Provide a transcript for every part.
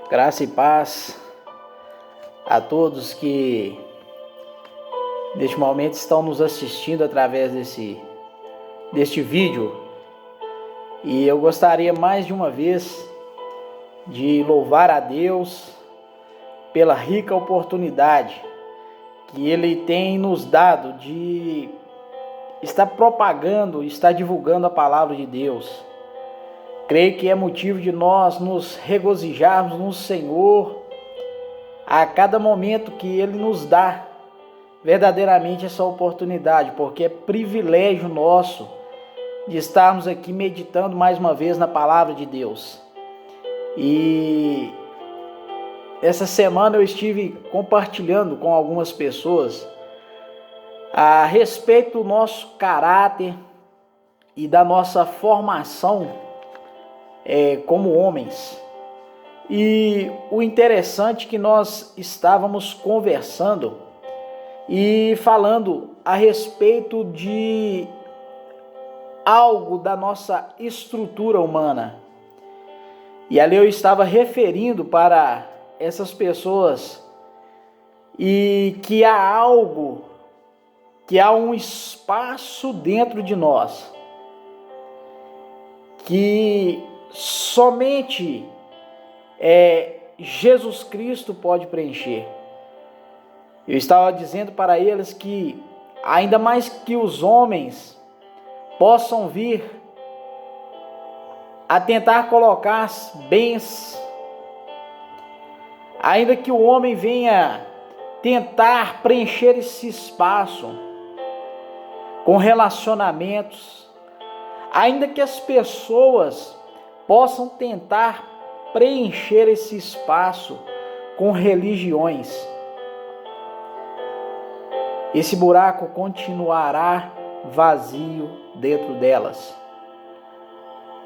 Graça e paz a todos que neste momento estão nos assistindo através deste vídeo. E eu gostaria mais de uma vez de louvar a Deus pela rica oportunidade que Ele tem nos dado de estar propagando, estar divulgando a palavra de Deus. Creio que é motivo de nós nos regozijarmos no Senhor a cada momento que Ele nos dá verdadeiramente essa oportunidade, porque é privilégio nosso de estarmos aqui meditando mais uma vez na palavra de Deus. E essa semana eu estive compartilhando com algumas pessoas a respeito do nosso caráter e da nossa formação como homens. E o interessante é que nós estávamos conversando e falando a respeito de algo da nossa estrutura humana. E ali eu estava referindo para essas pessoas e que há um espaço dentro de nós que somente Jesus Cristo pode preencher. Eu estava dizendo para eles que ainda mais que os homens possam vir a tentar colocar bens, ainda que o homem venha tentar preencher esse espaço com relacionamentos, ainda que as pessoas possam tentar preencher esse espaço com religiões, esse buraco continuará vazio dentro delas.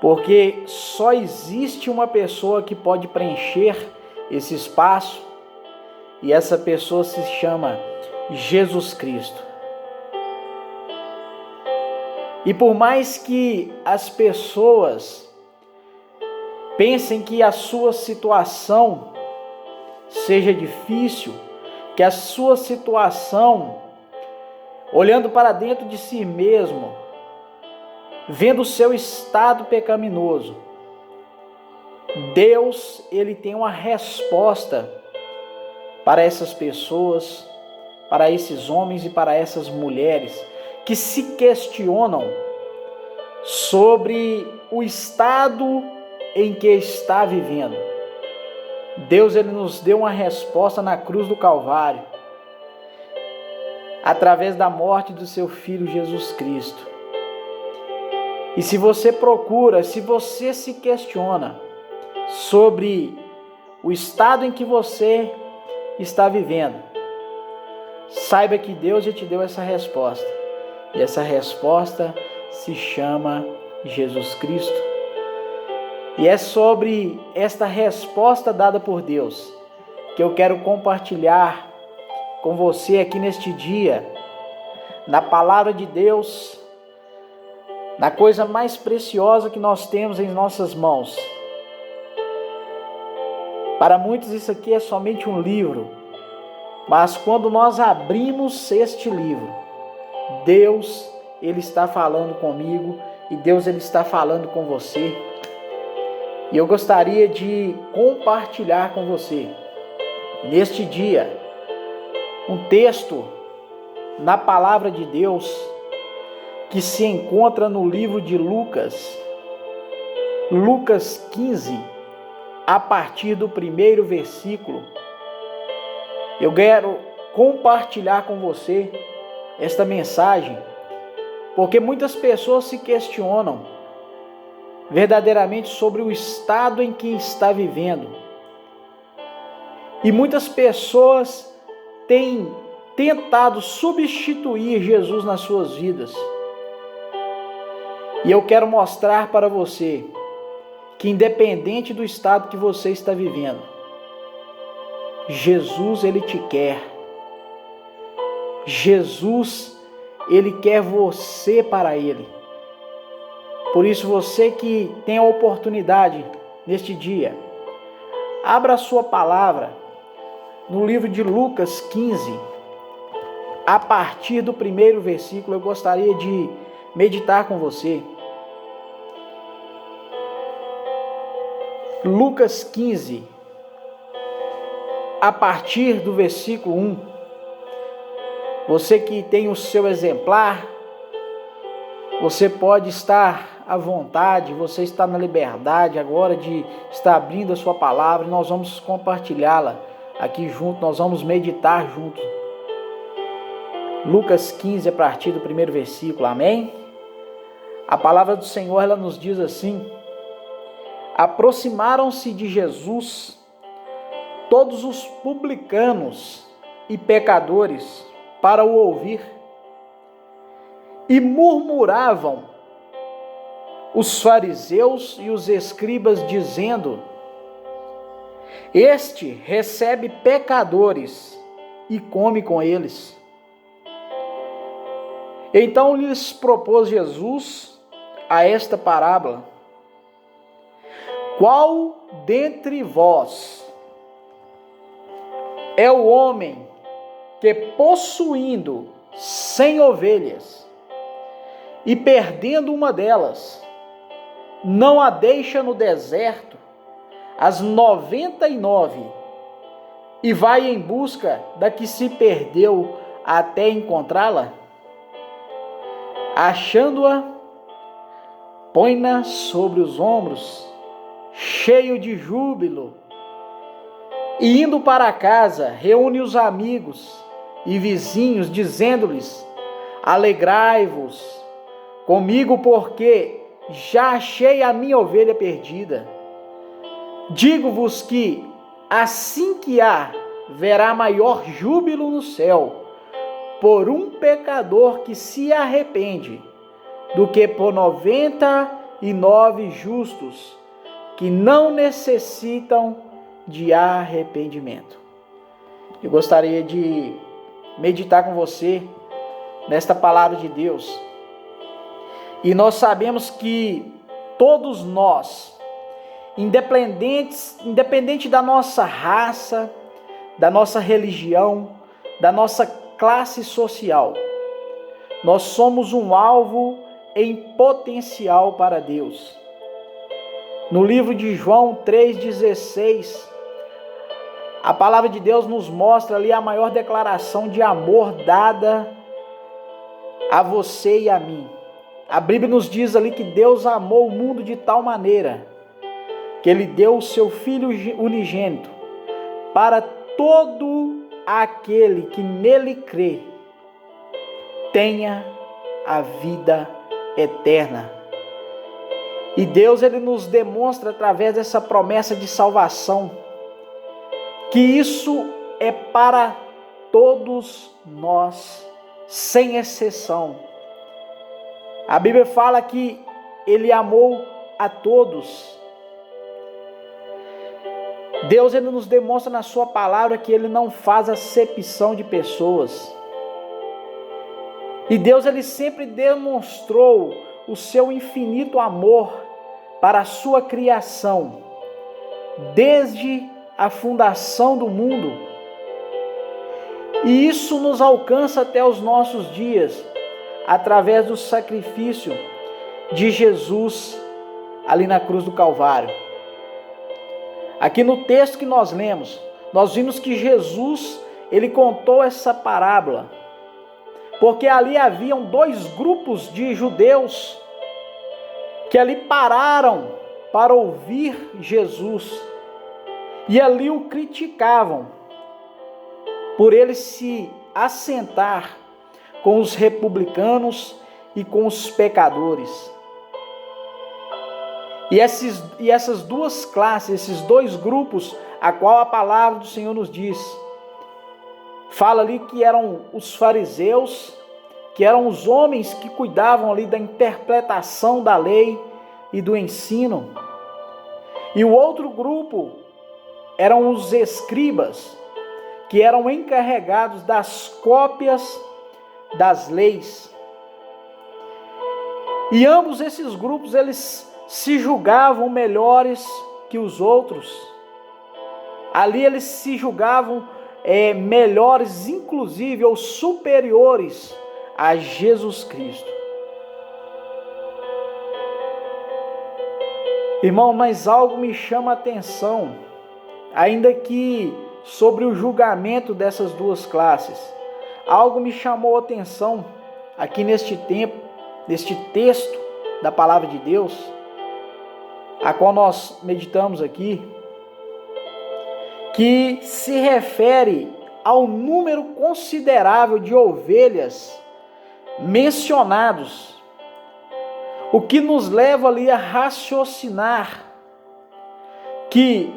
Porque só existe uma pessoa que pode preencher esse espaço, e essa pessoa se chama Jesus Cristo. E por mais que as pessoas pensem que a sua situação seja difícil, que a sua situação, olhando para dentro de si mesmo, vendo o seu estado pecaminoso, Deus, Ele tem uma resposta para essas pessoas, para esses homens e para essas mulheres que se questionam sobre o estado em que está vivendo. Deus, Ele nos deu uma resposta na cruz do Calvário, através da morte do seu Filho Jesus Cristo. E se você procura, se você se questiona sobre o estado em que você está vivendo, saiba que Deus já te deu essa resposta. E essa resposta se chama Jesus Cristo. E é sobre esta resposta dada por Deus que eu quero compartilhar com você aqui neste dia, na palavra de Deus, na coisa mais preciosa que nós temos em nossas mãos. Para muitos isso aqui é somente um livro, mas quando nós abrimos este livro, Deus, Ele está falando comigo e Deus, Ele está falando com você. E eu gostaria de compartilhar com você, neste dia, um texto na palavra de Deus que se encontra no livro de Lucas 15, a partir do primeiro versículo. Eu quero compartilhar com você esta mensagem, porque muitas pessoas se questionam verdadeiramente sobre o estado em que está vivendo. E muitas pessoas têm tentado substituir Jesus nas suas vidas. E eu quero mostrar para você que independente do estado que você está vivendo, Jesus, Ele te quer. Jesus, Ele quer você para Ele. Por isso, você que tem a oportunidade neste dia, Abra a sua palavra no livro de Lucas 15, a partir do primeiro versículo. Eu gostaria de meditar com você. Lucas 15, a partir do versículo 1. Você que tem o seu exemplar, você pode estar à vontade, você está na liberdade agora de estar abrindo a sua palavra e nós vamos compartilhá-la aqui junto, nós vamos meditar juntos. Lucas 15, a partir do primeiro versículo, amém? A palavra do Senhor, ela nos diz assim: aproximaram-se de Jesus todos os publicanos e pecadores para o ouvir, e murmuravam os fariseus e os escribas, dizendo: este recebe pecadores e come com eles. Então lhes propôs Jesus a esta parábola: qual dentre vós é o homem que, possuindo 100 ovelhas e perdendo uma delas, não a deixa no deserto as 99 e vai em busca da que se perdeu até encontrá-la? Achando-a, põe-na sobre os ombros, cheio de júbilo, e indo para casa, reúne os amigos e vizinhos, dizendo-lhes: alegrai-vos comigo, porque já achei a minha ovelha perdida. Digo-vos que, assim que haverá maior júbilo no céu por um pecador que se arrepende, do que por 99 justos que não necessitam de arrependimento. Eu gostaria de meditar com você nesta palavra de Deus. E nós sabemos que todos nós, independente da nossa raça, da nossa religião, da nossa classe social, nós somos um alvo em potencial para Deus. No livro de João 3,16, a palavra de Deus nos mostra ali a maior declaração de amor dada a você e a mim. A Bíblia nos diz ali que Deus amou o mundo de tal maneira que Ele deu o seu Filho unigênito para todo aquele que nele crê tenha a vida eterna. E Deus, Ele nos demonstra através dessa promessa de salvação que isso é para todos nós, sem exceção. A Bíblia fala que Ele amou a todos. Deus, Ele nos demonstra na sua palavra que Ele não faz acepção de pessoas. E Deus, Ele sempre demonstrou o seu infinito amor para a sua criação, desde a fundação do mundo. E isso nos alcança até os nossos dias, através do sacrifício de Jesus ali na cruz do Calvário. Aqui no texto que nós lemos, nós vimos que Jesus, Ele contou essa parábola, porque ali haviam dois grupos de judeus que ali pararam para ouvir Jesus e ali o criticavam por ele se assentar com os republicanos e com os pecadores. E essas duas classes, esses dois grupos, a qual a palavra do Senhor nos diz, fala ali que eram os fariseus, que eram os homens que cuidavam ali da interpretação da lei e do ensino. E o outro grupo eram os escribas, que eram encarregados das cópias das leis. E ambos esses grupos, eles se julgavam melhores que os outros. Ali eles se julgavam melhores, inclusive, ou superiores a Jesus Cristo. Irmão, mas algo me chama a atenção, ainda que sobre o julgamento dessas duas classes. Algo me chamou a atenção aqui neste tempo, neste texto da palavra de Deus, a qual nós meditamos aqui, que se refere ao número considerável de ovelhas mencionados, o que nos leva ali a raciocinar que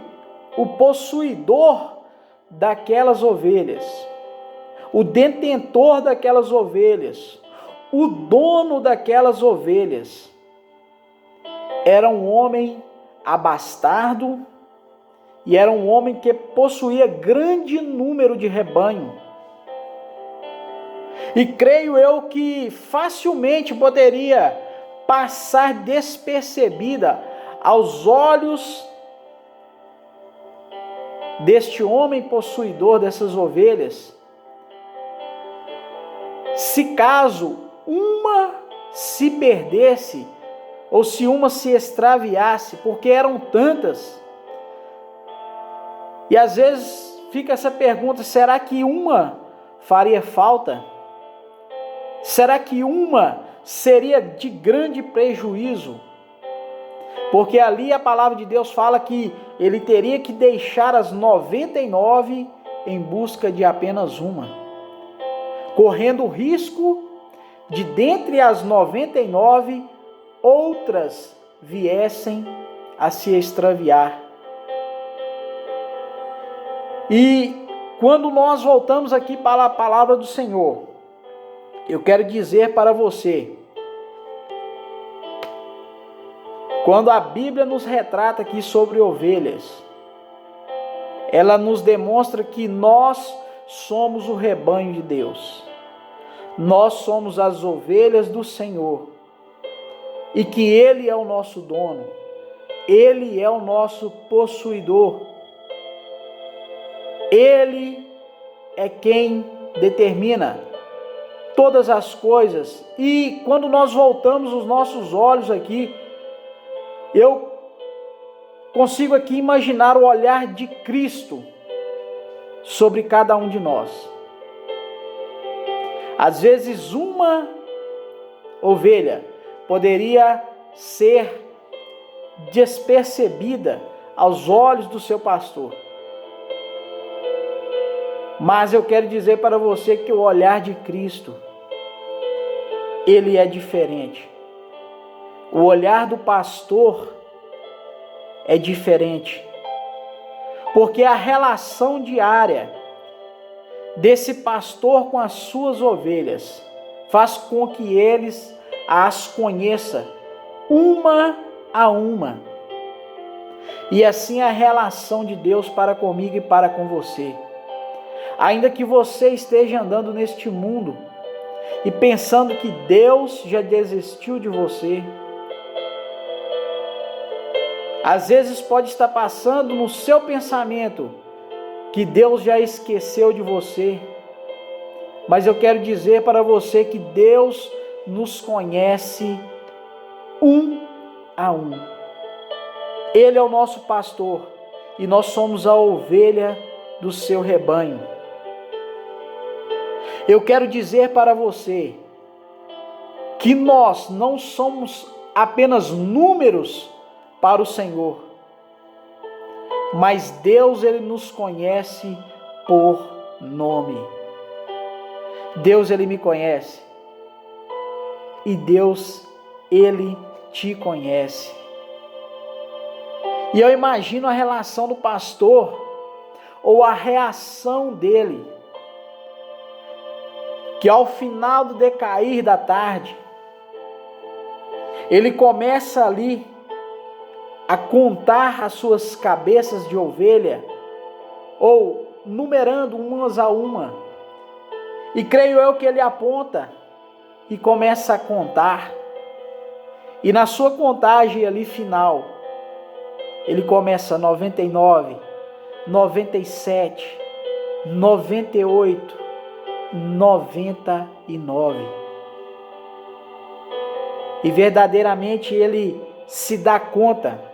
o possuidor daquelas ovelhas, o detentor daquelas ovelhas, o dono daquelas ovelhas, era um homem abastardo e era um homem que possuía grande número de rebanho. E creio eu que facilmente poderia passar despercebida aos olhos deste homem possuidor dessas ovelhas, se caso uma se perdesse ou se uma se extraviasse, porque eram tantas. E às vezes fica essa pergunta: será que uma faria falta? Será que uma seria de grande prejuízo? Porque ali a palavra de Deus fala que ele teria que deixar as 99 em busca de apenas uma, correndo o risco de dentre as 99 outras viessem a se extraviar. E quando nós voltamos aqui para a palavra do Senhor, eu quero dizer para você, quando a Bíblia nos retrata aqui sobre ovelhas, ela nos demonstra que nós somos o rebanho de Deus. Nós somos as ovelhas do Senhor. E que Ele é o nosso dono. Ele é o nosso possuidor. Ele é quem determina todas as coisas. E quando nós voltamos os nossos olhos aqui, eu consigo aqui imaginar o olhar de Cristo sobre cada um de nós. Às vezes uma ovelha poderia ser despercebida aos olhos do seu pastor. Mas eu quero dizer para você que o olhar de Cristo, ele é diferente. O olhar do pastor é diferente. Porque a relação diária desse pastor com as suas ovelhas faz com que eles as conheça uma a uma. E assim a relação de Deus para comigo e para com você. Ainda que você esteja andando neste mundo e pensando que Deus já desistiu de você, às vezes pode estar passando no seu pensamento que Deus já esqueceu de você. Mas eu quero dizer para você que Deus nos conhece um a um. Ele é o nosso pastor e nós somos a ovelha do seu rebanho. Eu quero dizer para você que nós não somos apenas números para o Senhor, mas Deus, ele nos conhece por nome. Deus, ele me conhece e Deus, ele te conhece. E eu imagino a relação do pastor ou a reação dele, que ao final do decair da tarde, ele começa ali a contar as suas cabeças de ovelha, ou numerando umas a uma, e creio eu que ele aponta e começa a contar, e na sua contagem ali final, ele começa 99, 97, 98, 99. E verdadeiramente ele se dá conta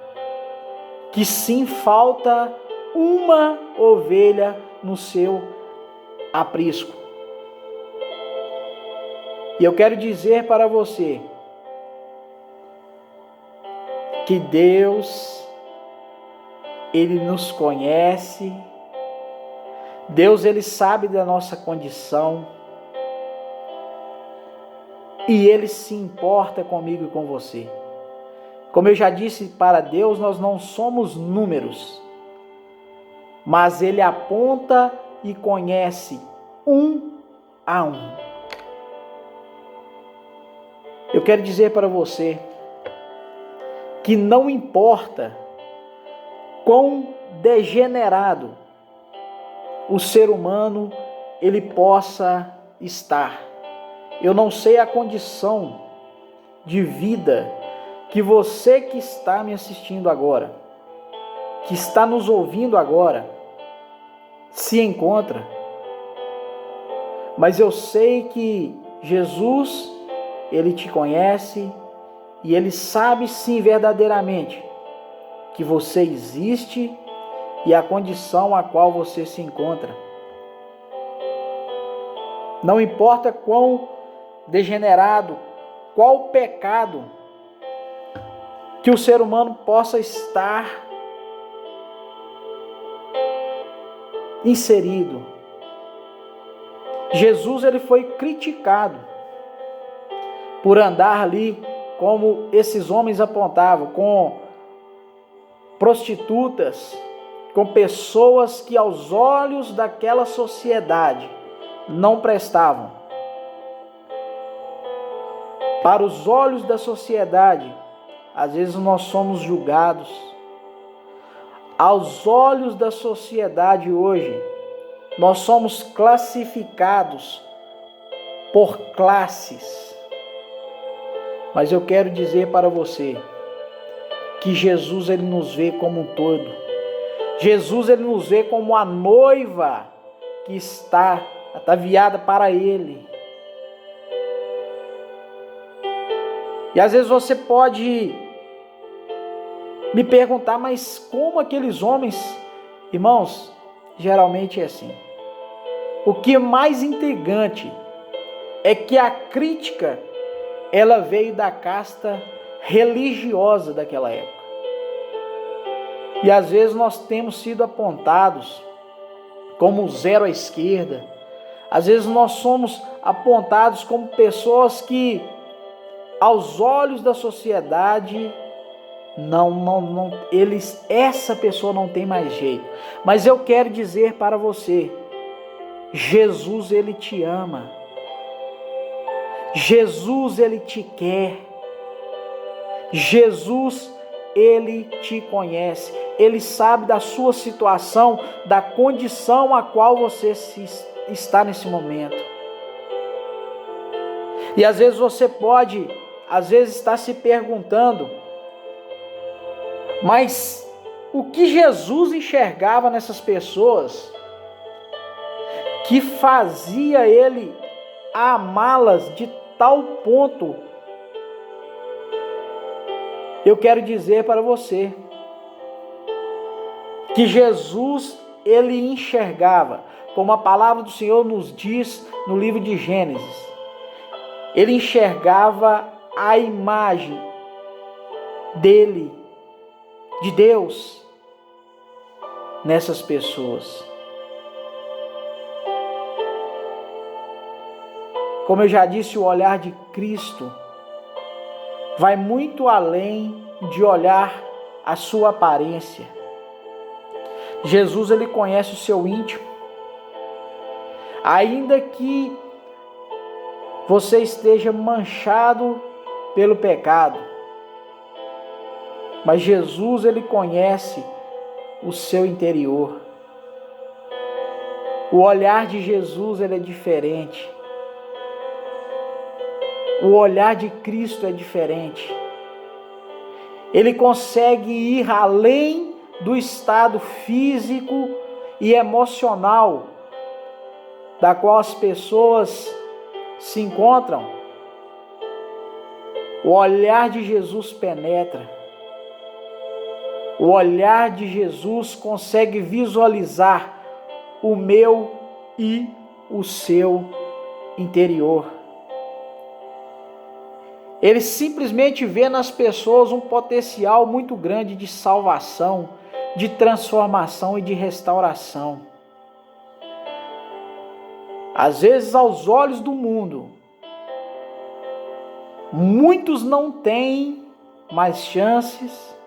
que sim, falta uma ovelha no seu aprisco. E eu quero dizer para você que Deus, Ele nos conhece, Deus, Ele sabe da nossa condição e Ele se importa comigo e com você. Como eu já disse, para Deus nós não somos números, mas Ele aponta e conhece um a um. Eu quero dizer para você que não importa quão degenerado o ser humano ele possa estar. Eu não sei a condição de vida que você que está me assistindo agora, que está nos ouvindo agora, se encontra. Mas eu sei que Jesus, Ele te conhece e Ele sabe sim verdadeiramente que você existe e a condição a qual você se encontra. Não importa quão degenerado, qual pecado que o ser humano possa estar inserido. Jesus, ele foi criticado por andar ali como esses homens apontavam, com prostitutas, com pessoas que aos olhos daquela sociedade não prestavam. Para os olhos da sociedade, às vezes nós somos julgados. Aos olhos da sociedade hoje, nós somos classificados por classes. Mas eu quero dizer para você que Jesus, ele nos vê como um todo. Jesus, ele nos vê como a noiva que está ataviada para ele. E às vezes você pode me perguntar, mas como aqueles homens? Irmãos, geralmente é assim. O que é mais intrigante é que a crítica, ela veio da casta religiosa daquela época. E às vezes nós temos sido apontados como zero à esquerda. Às vezes nós somos apontados como pessoas que, aos olhos da sociedade, essa pessoa não tem mais jeito. Mas eu quero dizer para você, Jesus, ele te ama. Jesus, ele te quer. Jesus, ele te conhece. Ele sabe da sua situação, da condição a qual você está nesse momento. E às vezes você pode, estar se perguntando, mas o que Jesus enxergava nessas pessoas que fazia ele amá-las de tal ponto? Eu quero dizer para você que Jesus, ele enxergava, como a palavra do Senhor nos diz no livro de Gênesis, ele enxergava a imagem dele, de Deus, nessas pessoas. Como eu já disse, o olhar de Cristo vai muito além de olhar a sua aparência. Jesus, ele conhece o seu íntimo. Ainda que você esteja manchado pelo pecado, mas Jesus, ele conhece o seu interior. O olhar de Jesus, ele é diferente. O olhar de Cristo é diferente. Ele consegue ir além do estado físico e emocional da qual as pessoas se encontram. O olhar de Jesus penetra. O olhar de Jesus consegue visualizar o meu e o seu interior. Ele simplesmente vê nas pessoas um potencial muito grande de salvação, de transformação e de restauração. Às vezes, aos olhos do mundo, muitos não têm mais chances,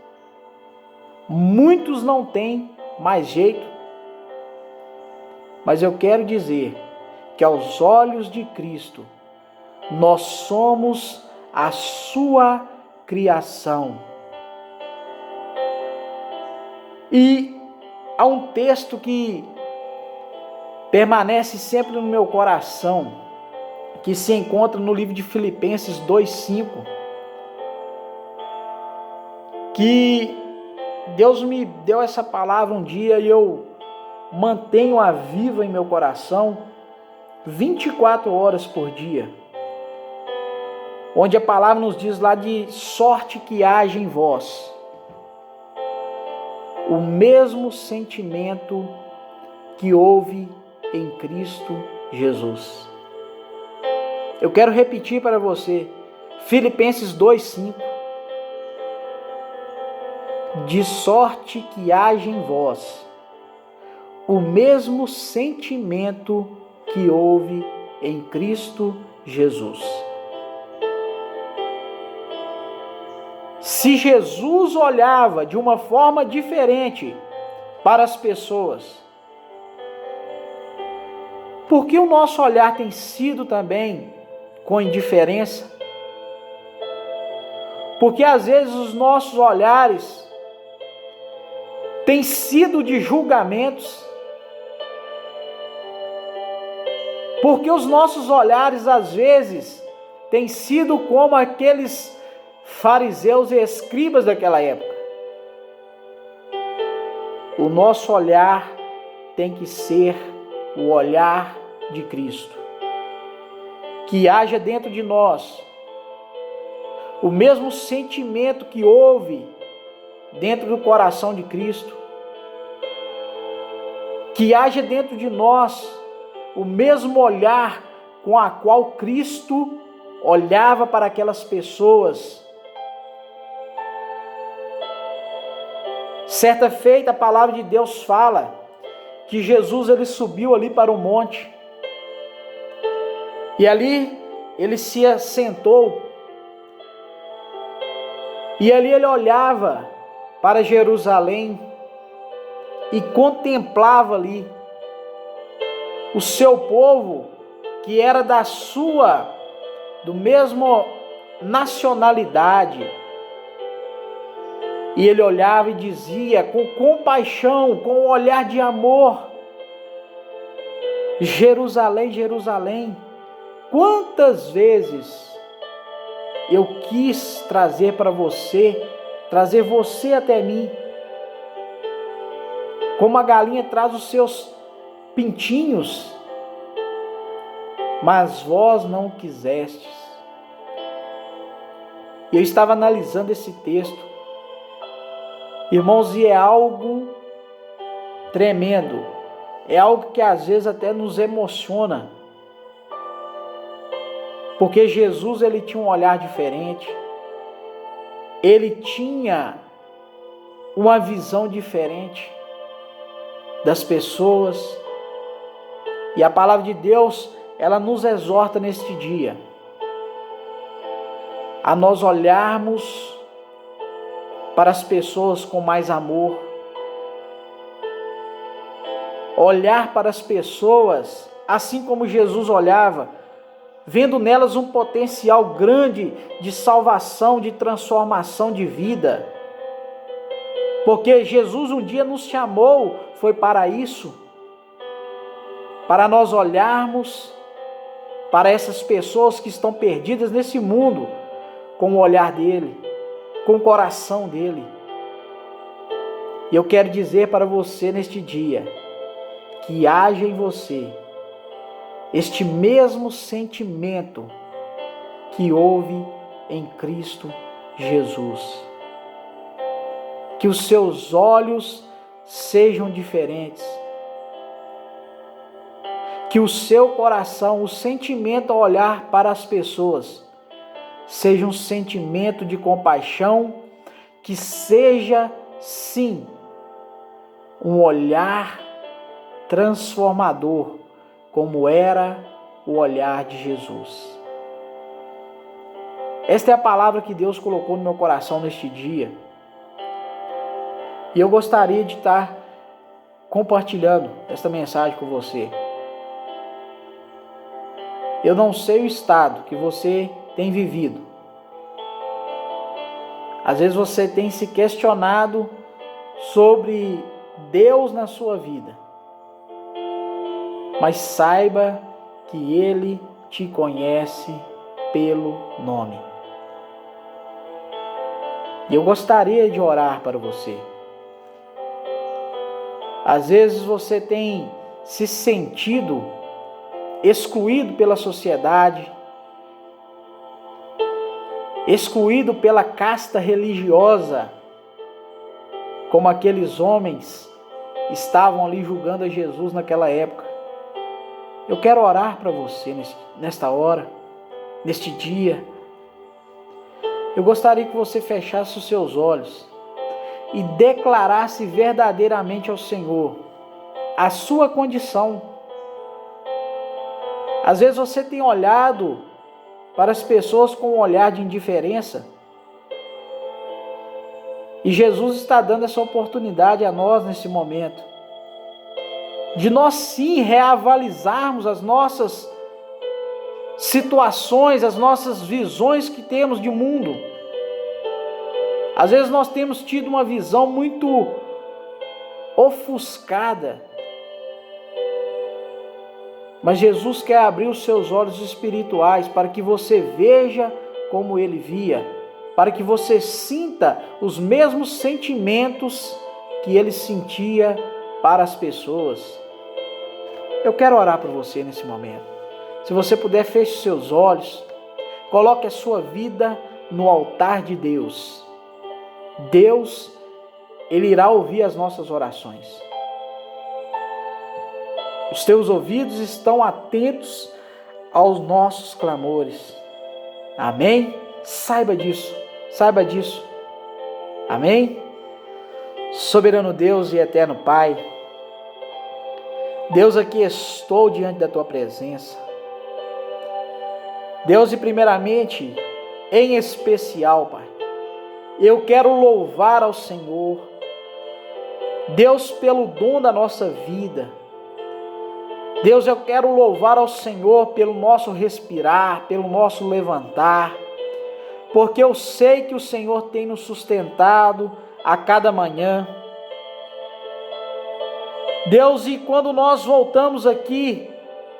muitos não têm mais jeito, mas eu quero dizer que aos olhos de Cristo, nós somos a sua criação. E há um texto que permanece sempre no meu coração, que se encontra no livro de Filipenses 2:5, que Deus me deu essa palavra um dia e eu mantenho-a viva em meu coração 24 horas por dia, onde a palavra nos diz lá de sorte que haja em vós o mesmo sentimento que houve em Cristo Jesus. Eu quero repetir para você, Filipenses 2:5, de sorte que haja em vós o mesmo sentimento que houve em Cristo Jesus. Se Jesus olhava de uma forma diferente para as pessoas, por que o nosso olhar tem sido também com indiferença? Porque às vezes os nossos olhares têm sido de julgamentos. Porque os nossos olhares às vezes têm sido como aqueles fariseus e escribas daquela época. O nosso olhar tem que ser o olhar de Cristo. Que haja dentro de nós o mesmo sentimento que houve dentro do coração de Cristo. Que haja dentro de nós o mesmo olhar com a qual Cristo olhava para aquelas pessoas. Certa feita, a palavra de Deus fala que Jesus ele subiu ali para o monte. E ali ele se assentou. E ali ele olhava para Jerusalém e contemplava ali o seu povo, que era do mesmo nacionalidade. E ele olhava e dizia com compaixão, com um olhar de amor: Jerusalém, Jerusalém, quantas vezes eu quis trazer você até mim, como a galinha traz os seus pintinhos, mas vós não quisestes. Eu estava analisando esse texto, irmãos, e é algo tremendo, é algo que às vezes até nos emociona, porque Jesus ele tinha um olhar diferente, ele tinha uma visão diferente das pessoas, e a palavra de Deus ela nos exorta neste dia a nós olharmos para as pessoas com mais amor, olhar para as pessoas assim como Jesus olhava, vendo nelas um potencial grande de salvação, de transformação de vida. Porque Jesus um dia nos chamou, foi para isso, para nós olharmos para essas pessoas que estão perdidas nesse mundo, com o olhar dele, com o coração dele. E eu quero dizer para você neste dia, que haja em você este mesmo sentimento que houve em Cristo Jesus. Que os seus olhos sejam diferentes. Que o seu coração, o sentimento ao olhar para as pessoas, seja um sentimento de compaixão, que seja, sim, um olhar transformador, como era o olhar de Jesus. Esta é a palavra que Deus colocou no meu coração neste dia. E eu gostaria de estar compartilhando esta mensagem com você. Eu não sei o estado que você tem vivido. Às vezes você tem se questionado sobre Deus na sua vida. Mas saiba que Ele te conhece pelo nome. E eu gostaria de orar para você. Às vezes você tem se sentido excluído pela sociedade, excluído pela casta religiosa, como aqueles homens estavam ali julgando a Jesus naquela época. Eu quero orar para você nesta hora, neste dia. Eu gostaria que você fechasse os seus olhos e declarasse verdadeiramente ao Senhor a sua condição. Às vezes você tem olhado para as pessoas com um olhar de indiferença, e Jesus está dando essa oportunidade a nós nesse momento, de nós sim reavaliarmos as nossas situações, as nossas visões que temos de mundo. Às vezes nós temos tido uma visão muito ofuscada, mas Jesus quer abrir os seus olhos espirituais para que você veja como Ele via, para que você sinta os mesmos sentimentos que Ele sentia para as pessoas. Eu quero orar por você nesse momento. Se você puder, feche seus olhos, coloque a sua vida no altar de Deus. Deus, Ele irá ouvir as nossas orações. Os teus ouvidos estão atentos aos nossos clamores. Amém? Saiba disso, saiba disso. Amém? Soberano Deus e eterno Pai, Deus, aqui estou diante da Tua presença. Deus, e primeiramente, em especial, Pai, eu quero louvar ao Senhor, Deus, pelo dom da nossa vida. Deus, eu quero louvar ao Senhor pelo nosso respirar, pelo nosso levantar, porque eu sei que o Senhor tem nos sustentado a cada manhã. Deus, e quando nós voltamos aqui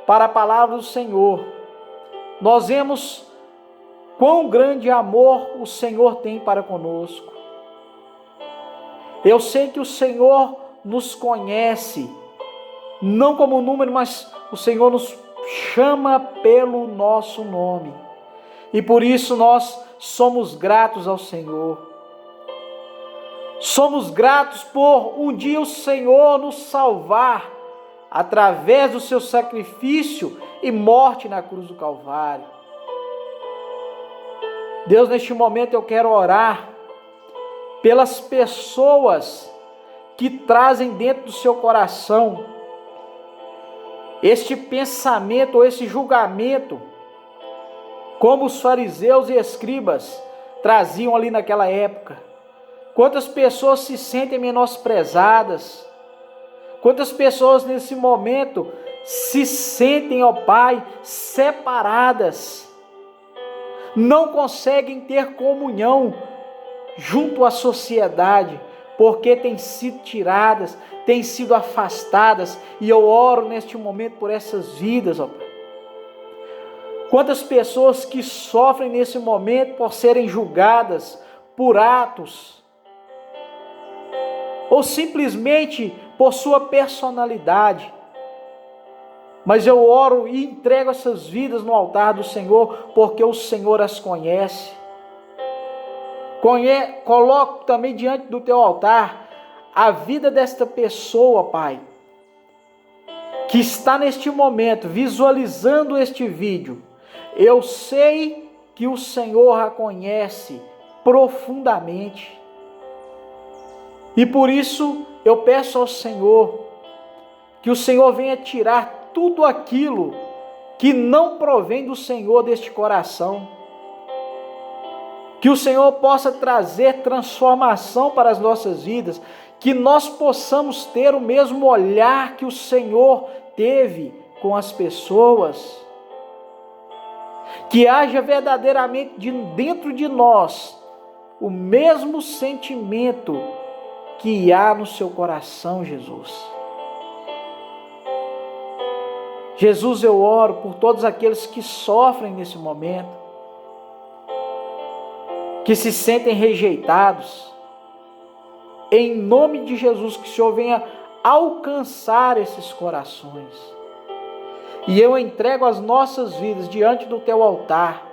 para a palavra do Senhor, nós vemos quão grande amor o Senhor tem para conosco. Eu sei que o Senhor nos conhece, não como número, mas o Senhor nos chama pelo nosso nome. E por isso nós somos gratos ao Senhor. Somos gratos por um dia o Senhor nos salvar através do seu sacrifício e morte na cruz do Calvário. Deus, neste momento eu quero orar pelas pessoas que trazem dentro do seu coração este pensamento ou esse julgamento, como os fariseus e escribas traziam ali naquela época. Quantas pessoas se sentem menosprezadas, quantas pessoas nesse momento se sentem, ó Pai, separadas, não conseguem ter comunhão junto à sociedade, porque têm sido tiradas, têm sido afastadas, e eu oro neste momento por essas vidas, ó Pai. Quantas pessoas que sofrem nesse momento por serem julgadas por atos ou simplesmente por sua personalidade. Mas eu oro e entrego essas vidas no altar do Senhor, porque o Senhor as conhece. Coloco também diante do teu altar a vida desta pessoa, Pai, que está neste momento visualizando este vídeo. Eu sei que o Senhor a conhece profundamente. E por isso eu peço ao Senhor que o Senhor venha tirar tudo aquilo que não provém do Senhor deste coração. Que o Senhor possa trazer transformação para as nossas vidas, que nós possamos ter o mesmo olhar que o Senhor teve com as pessoas. Que haja verdadeiramente dentro de nós o mesmo sentimento que há no seu coração, Jesus. Jesus, eu oro por todos aqueles que sofrem nesse momento, que se sentem rejeitados. Em nome de Jesus, que o Senhor venha alcançar esses corações. E eu entrego as nossas vidas diante do teu altar,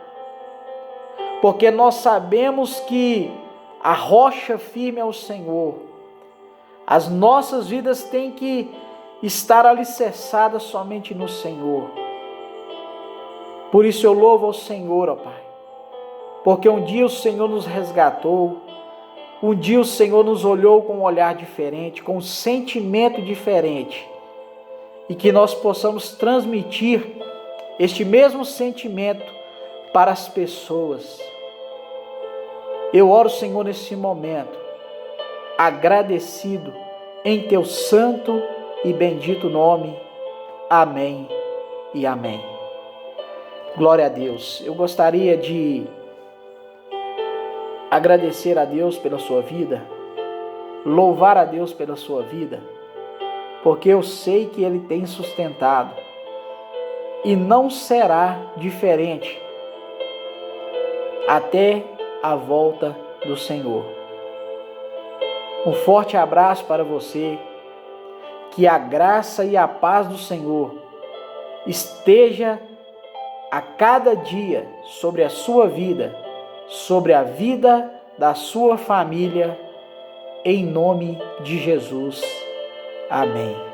porque nós sabemos que a rocha firme é o Senhor. As nossas vidas têm que estar alicerçadas somente no Senhor. Por isso eu louvo ao Senhor, ó Pai, porque um dia o Senhor nos resgatou, um dia o Senhor nos olhou com um olhar diferente, com um sentimento diferente, e que nós possamos transmitir este mesmo sentimento para as pessoas. Eu oro, Senhor, nesse momento, agradecido em teu santo e bendito nome. Amém e amém. Glória a Deus. Eu gostaria de agradecer a Deus pela sua vida, louvar a Deus pela sua vida, porque eu sei que Ele tem sustentado e não será diferente até a volta do Senhor. Um forte abraço para você, que a graça e a paz do Senhor esteja a cada dia sobre a sua vida, sobre a vida da sua família, em nome de Jesus. Amém.